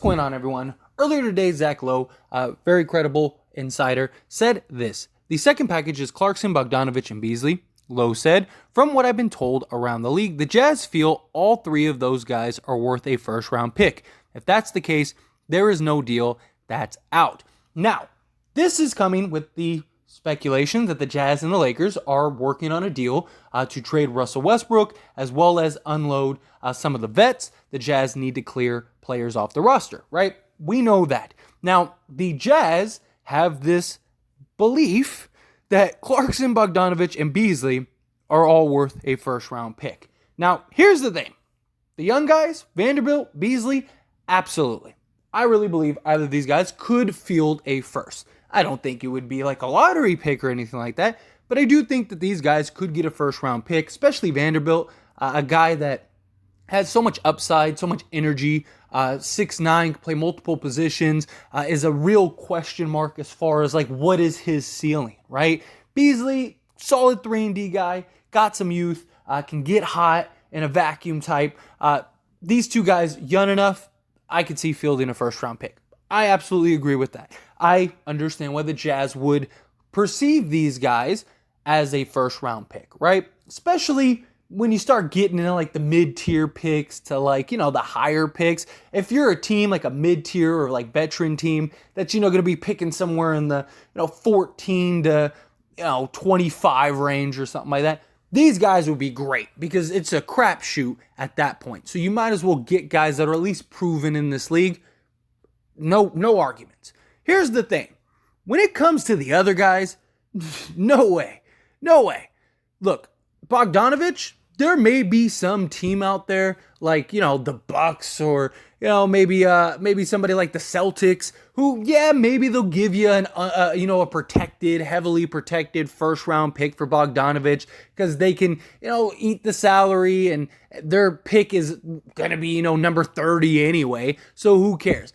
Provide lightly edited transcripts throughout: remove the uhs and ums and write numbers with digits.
Going on, everyone? Earlier today, Zach Lowe, a very credible insider, said this. The second package is Clarkson, Bogdanovich, and Beasley. Lowe said, from what I've been told around the league, the Jazz feel all three of those guys are worth a first-round pick. If that's the case, there is no deal. That's out. Now, this is coming with the speculation that the Jazz and the Lakers are working on a deal to trade Russell Westbrook, as well as unload some of the vets. The Jazz need to clear players off the roster, right? We know that. Now, the Jazz have this belief that Clarkson, Bogdanovich, and Beasley are all worth a first-round pick. Now, here's the thing. The young guys, Vanderbilt, Beasley, absolutely. I really believe either of these guys could field a first. I don't think it would be like a lottery pick or anything like that, but I do think that these guys could get a first-round pick, especially Vanderbilt, a guy that has so much upside, so much energy, 6'9", can play multiple positions, is a real question mark as far as like what is his ceiling, right? Beasley, solid 3-and-D guy, got some youth, can get hot in a vacuum type. These two guys, young enough, I could see fielding a first-round pick. I absolutely agree with that. I understand why the Jazz would perceive these guys as a first-round pick, right? Especially when you start getting into like the mid-tier picks to like, the higher picks. If you're a team like a mid-tier or like veteran team that's, going to be picking somewhere in the, 14 to, 25 range or something like that, these guys would be great because it's a crapshoot at that point. So you might as well get guys that are at least proven in this league. No arguments. Here's the thing. When it comes to the other guys, no way. Look, Bogdanovich, there may be some team out there like, the Bucks or, maybe somebody like the Celtics who, maybe they'll give you a protected, heavily protected first round pick for Bogdanovich because they can, eat the salary and their pick is going to be, number 30 anyway. So who cares?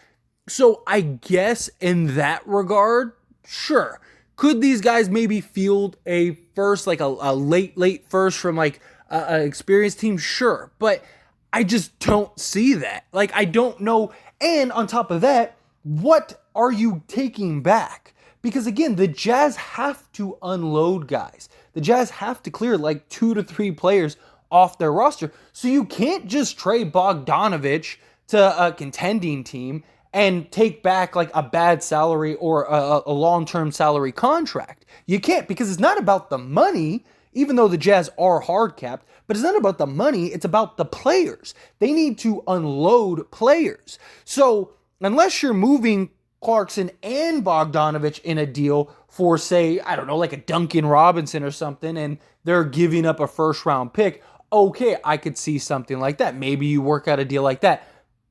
So I guess in that regard, sure. Could these guys maybe field a first, like a late first from like an experienced team? Sure. But I just don't see that. Like, I don't know. And on top of that, what are you taking back? Because again, the Jazz have to unload guys. The Jazz have to clear like 2 to 3 players off their roster. So you can't just trade Bogdanovich to a contending team and take back like a bad salary or a long-term salary contract. You can't, because it's not about the money, even though the Jazz are hard capped, but it's not about the money, it's about the players. They need to unload players. So unless you're moving Clarkson and Bogdanovich in a deal for, say, I don't know, like a Duncan Robinson or something, and they're giving up a first-round pick, okay, I could see something like that. Maybe you work out a deal like that.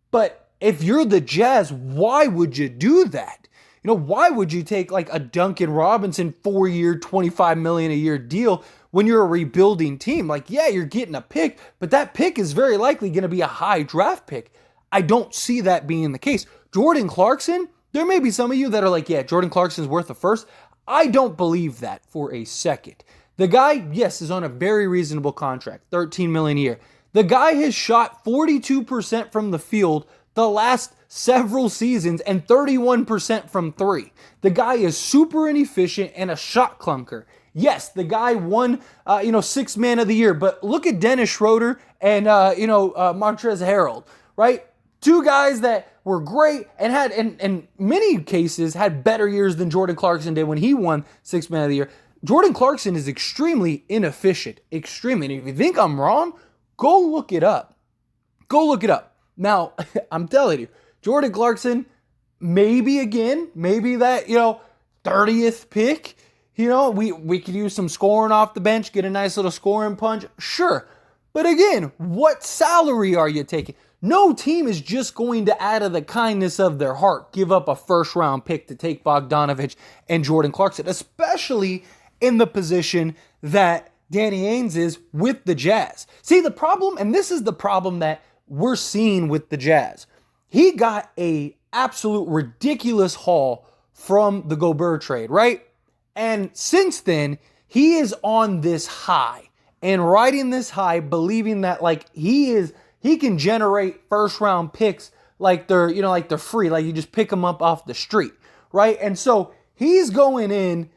But if you're the Jazz, why would you do that? Why would you take like a Duncan Robinson 4-year, $25 million a year deal when you're a rebuilding team? Like, yeah, you're getting a pick, but that pick is very likely going to be a high draft pick. I don't see that being the case. Jordan Clarkson, there may be some of you that are like, yeah, Jordan Clarkson's worth a first. I don't believe that for a second. The guy, yes, is on a very reasonable contract, $13 million a year. The guy has shot 42% from the field the last several seasons and 31% from 3. The guy is super inefficient and a shot clunker. Yes, the guy won, 6th man of the year, but look at Dennis Schroeder and, Montrezl Harrell, right? Two guys that were great and had, in many cases, had better years than Jordan Clarkson did when he won 6th man of the year. Jordan Clarkson is extremely inefficient, extremely. And if you think I'm wrong, go look it up. Now, I'm telling you, Jordan Clarkson, maybe that, 30th pick, we could use some scoring off the bench, get a nice little scoring punch. Sure. But again, what salary are you taking? No team is just going to, out of the kindness of their heart, give up a first-round pick to take Bogdanovich and Jordan Clarkson, especially in the position that Danny Ainge is with the Jazz. See, the problem, and this is the problem that we're seeing with the Jazz. He got a absolute ridiculous haul from the Gobert trade, right? And since then, he is on this high and riding this high, believing that like he can generate first round picks like they're, like they're free, like you just pick them up off the street, right? And so he's going in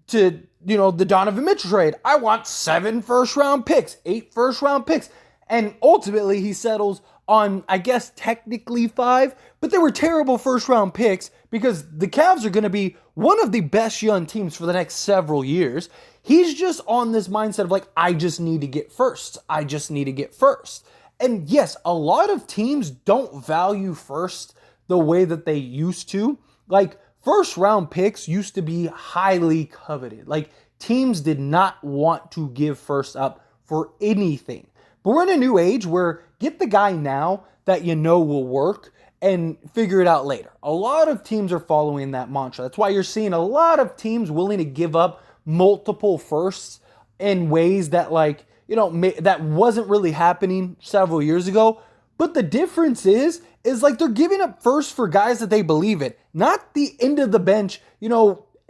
to, the Donovan Mitchell trade. I want 7 first-round picks, 8 first-round picks. And ultimately he settles on, I guess, technically 5, but they were terrible first-round picks because the Cavs are going to be one of the best young teams for the next several years. He's just on this mindset of like, I just need to get first. I just need to get first. And yes, a lot of teams don't value first the way that they used to. Like, first round picks used to be highly coveted. Like, teams did not want to give first up for anything. But we're in a new age where get the guy now that will work and figure it out later. A lot of teams are following that mantra. That's why you're seeing a lot of teams willing to give up multiple firsts in ways that that wasn't really happening several years ago. But the difference is like they're giving up first for guys that they believe in, not the end of the bench,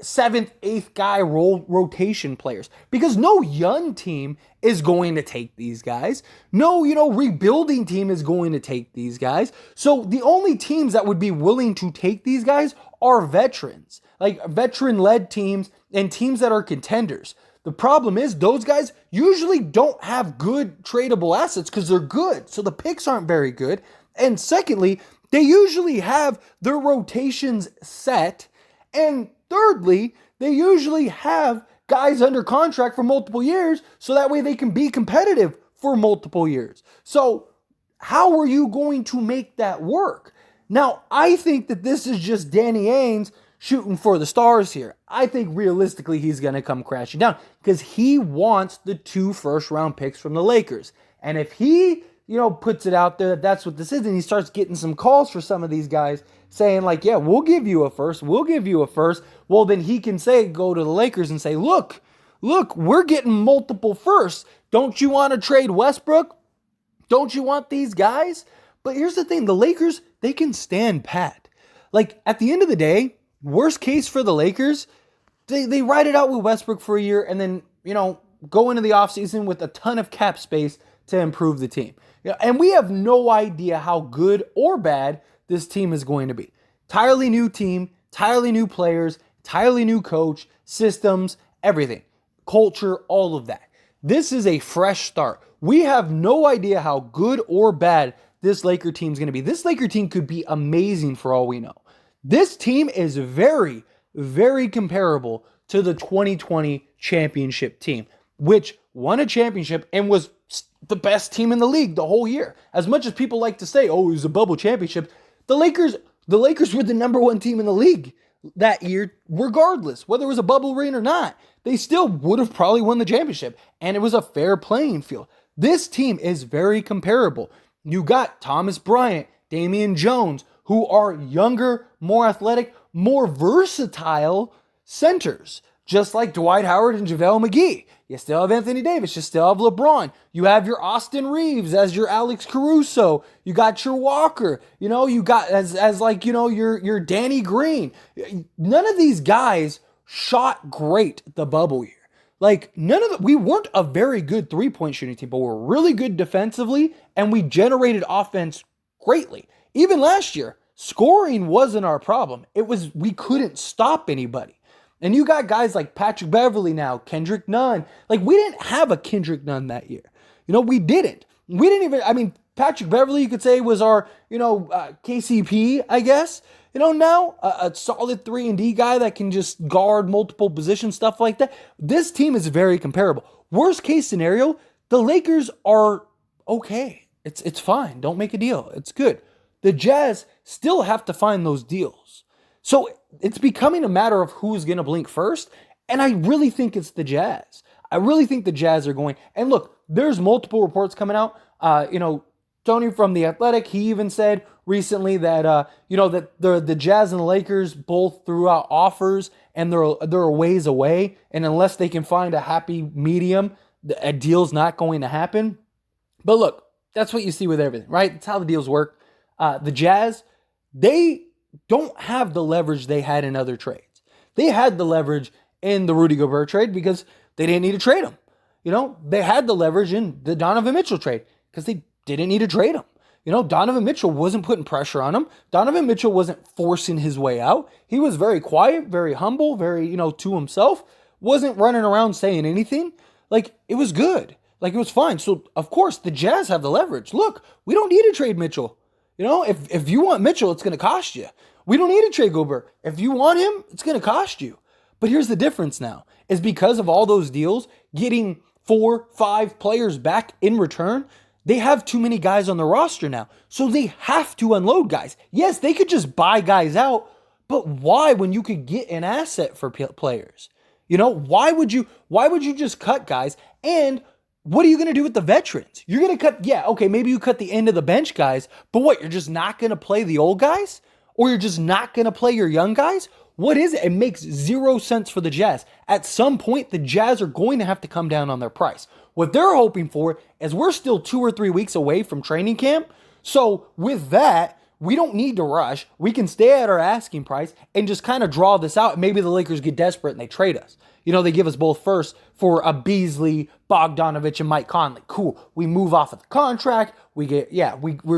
7th, 8th guy rotation players, because no young team is going to take these guys. No, rebuilding team is going to take these guys. So the only teams that would be willing to take these guys are veterans, like veteran-led teams and teams that are contenders. The problem is those guys usually don't have good tradable assets because they're good. So the picks aren't very good. And secondly, they usually have their rotations set. And thirdly, they usually have guys under contract for multiple years so that way they can be competitive for multiple years. So how are you going to make that work? Now, I think that this is just Danny Ainge shooting for the stars here. I think realistically he's going to come crashing down because he wants the 2 first-round picks from the Lakers. And if he, puts it out there that that's what this is, and he starts getting some calls for some of these guys saying like, yeah, we'll give you a first, well, then he can go to the Lakers and say, look, we're getting multiple firsts. Don't you want to trade Westbrook? Don't you want these guys? But here's the thing, the Lakers, they can stand pat. Like, at the end of the day, worst case for the Lakers, they ride it out with Westbrook for a year and then, go into the offseason with a ton of cap space to improve the team. And we have no idea how good or bad this team is going to be. Entirely new team, entirely new players, entirely new coach, systems, everything. Culture, all of that. This is a fresh start. We have no idea how good or bad this Laker team is going to be. This Laker team could be amazing for all we know. This team is very, very comparable to the 2020 championship team, which won a championship and was the best team in the league the whole year. As much as people like to say, oh, it was a bubble championship, the Lakers were the number 1 team in the league that year, regardless, whether it was a bubble ring or not. They still would have probably won the championship, and it was a fair playing field. This team is very comparable. You got Thomas Bryant, Damian Jones, who are younger, more athletic, more versatile centers, just like Dwight Howard and JaVale McGee. You still have Anthony Davis. You still have LeBron. You have your Austin Reeves as your Alex Caruso. You got your Walker. You got your Danny Green. None of these guys shot great the bubble year. We weren't a very good 3-point shooting team, but we're really good defensively, and we generated offense greatly. Even last year, scoring wasn't our problem. It was we couldn't stop anybody. And you got guys like Patrick Beverley now, Kendrick Nunn. We didn't have a Kendrick Nunn that year. We didn't. Patrick Beverley, you could say, was our, KCP, I guess. Now a solid 3-and-D guy that can just guard multiple positions, stuff like that. This team is very comparable. Worst case scenario, the Lakers are okay. It's fine. Don't make a deal. It's good. The Jazz still have to find those deals. So it's becoming a matter of who's going to blink first. And I really think it's the Jazz. I really think the Jazz are going. And look, there's multiple reports coming out. Tony from The Athletic, he even said recently that, that the Jazz and the Lakers both threw out offers and they're a ways away. And unless they can find a happy medium, a deal's not going to happen. But look, that's what you see with everything, right? That's how the deals work. The Jazz, they don't have the leverage they had in other trades. They had the leverage in the Rudy Gobert trade because they didn't need to trade him. They had the leverage in the Donovan Mitchell trade because they didn't need to trade him. Donovan Mitchell wasn't putting pressure on him. Donovan Mitchell wasn't forcing his way out. He was very quiet, very humble, very, to himself. Wasn't running around saying anything. Like, it was good. Like, it was fine. So, of course, the Jazz have the leverage. Look, we don't need to trade Mitchell. If you want Mitchell, it's going to cost you. We don't need to trade Gobert. If you want him, it's going to cost you. But here's the difference now. Is because of all those deals, getting 4-5 players back in return, they have too many guys on the roster now. So they have to unload guys. Yes, they could just buy guys out, but why when you could get an asset for players? Why would you just cut guys? And what are you going to do with the veterans? You're going to cut, okay, maybe you cut the end of the bench guys, but what, you're just not going to play the old guys? Or you're just not going to play your young guys? What is it? It makes zero sense for the Jazz. At some point, the Jazz are going to have to come down on their price. What they're hoping for is we're still 2 or 3 weeks away from training camp. So with that, we don't need to rush. We can stay at our asking price and just kind of draw this out. Maybe the Lakers get desperate and they trade us. They give us both first for a Beasley, Bogdanovich, and Mike Conley. Cool. We move off of the contract. We're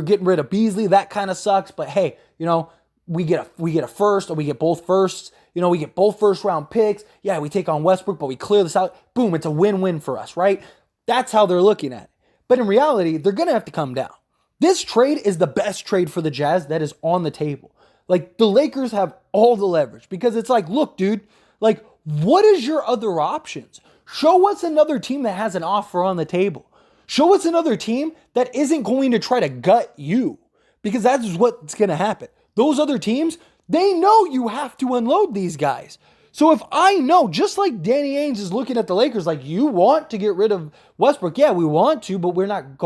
getting rid of Beasley. That kind of sucks. But hey, we get a first, or we get both firsts. We get both first round picks. Yeah, we take on Westbrook, but we clear this out. Boom, it's a win-win for us, right? That's how they're looking at it. But in reality, they're going to have to come down. This trade is the best trade for the Jazz that is on the table. Like, the Lakers have all the leverage because it's like, look, dude, like, what is your other options? Show us another team that has an offer on the table. Show us another team that isn't going to try to gut you, because that's what's going to happen. Those other teams, they know you have to unload these guys. So if I know, just like Danny Ainge is looking at the Lakers like, you want to get rid of Westbrook. Yeah, we want to, but we're not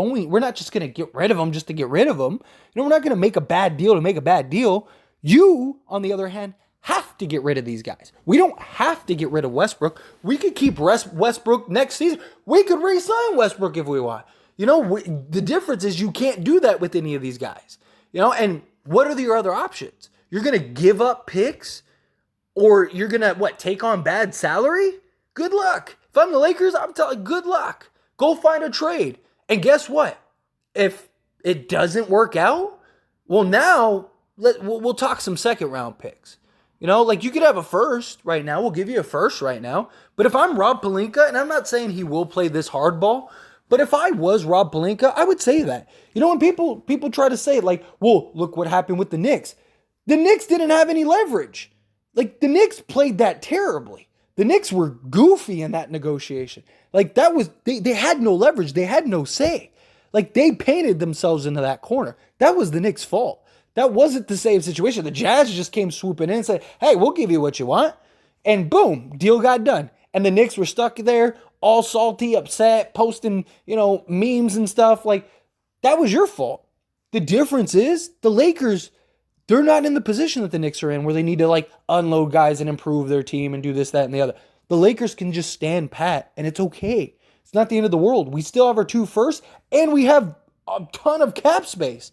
just going to get rid of him just to get rid of him. We're not going to make a bad deal to make a bad deal. You, on the other hand, have to get rid of these guys. We don't have to get rid of Westbrook. We could keep Westbrook next season. We could re-sign Westbrook if we want. The difference is you can't do that with any of these guys. And what are your other options? You're going to give up picks? Or you're going to, take on bad salary? Good luck. If I'm the Lakers, I'm telling you, good luck. Go find a trade. And guess what? If it doesn't work out, well, now we'll talk some second round picks. You could have a first right now. We'll give you a first right now. But if I'm Rob Pelinka, and I'm not saying he will play this hardball, but if I was Rob Pelinka, I would say that. When people try to say, well, look what happened with the Knicks. The Knicks didn't have any leverage. The Knicks played that terribly. The Knicks were goofy in that negotiation. They had no leverage. They had no say. They painted themselves into that corner. That was the Knicks' fault. That wasn't the same situation. The Jazz just came swooping in and said, hey, we'll give you what you want. And boom, deal got done. And the Knicks were stuck there, all salty, upset, posting, memes and stuff. That was your fault. The difference is the Lakers, they're not in the position that the Knicks are in where they need to unload guys and improve their team and do this, that, and the other. The Lakers can just stand pat and it's okay. It's not the end of the world. We still have our 2 firsts and we have a ton of cap space.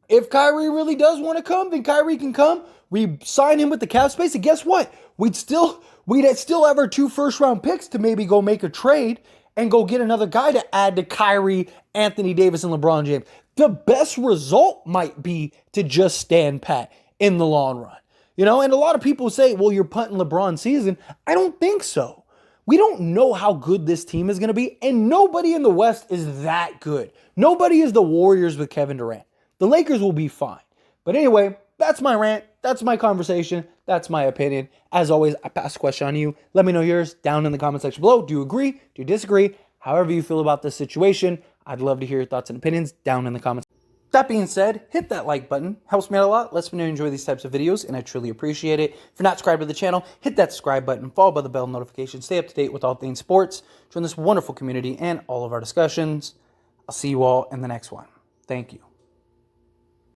If Kyrie really does want to come, then Kyrie can come. We sign him with the cap space, and guess what? We'd still have our 2 first-round picks to maybe go make a trade and go get another guy to add to Kyrie, Anthony Davis, and LeBron James. The best result might be to just stand pat in the long run. And a lot of people say, well, you're punting LeBron's season. I don't think so. We don't know how good this team is going to be, and nobody in the West is that good. Nobody is the Warriors with Kevin Durant. The Lakers will be fine. But anyway, that's my rant. That's my conversation. That's my opinion. As always, I pass the question on to you. Let me know yours down in the comment section below. Do you agree? Do you disagree? However you feel about this situation, I'd love to hear your thoughts and opinions down in the comments. That being said, hit that like button. Helps me out a lot. Lets me know you enjoy these types of videos, and I truly appreciate it. If you're not subscribed to the channel, hit that subscribe button, followed by the bell notification. Stay up to date with all things sports. Join this wonderful community and all of our discussions. I'll see you all in the next one. Thank you.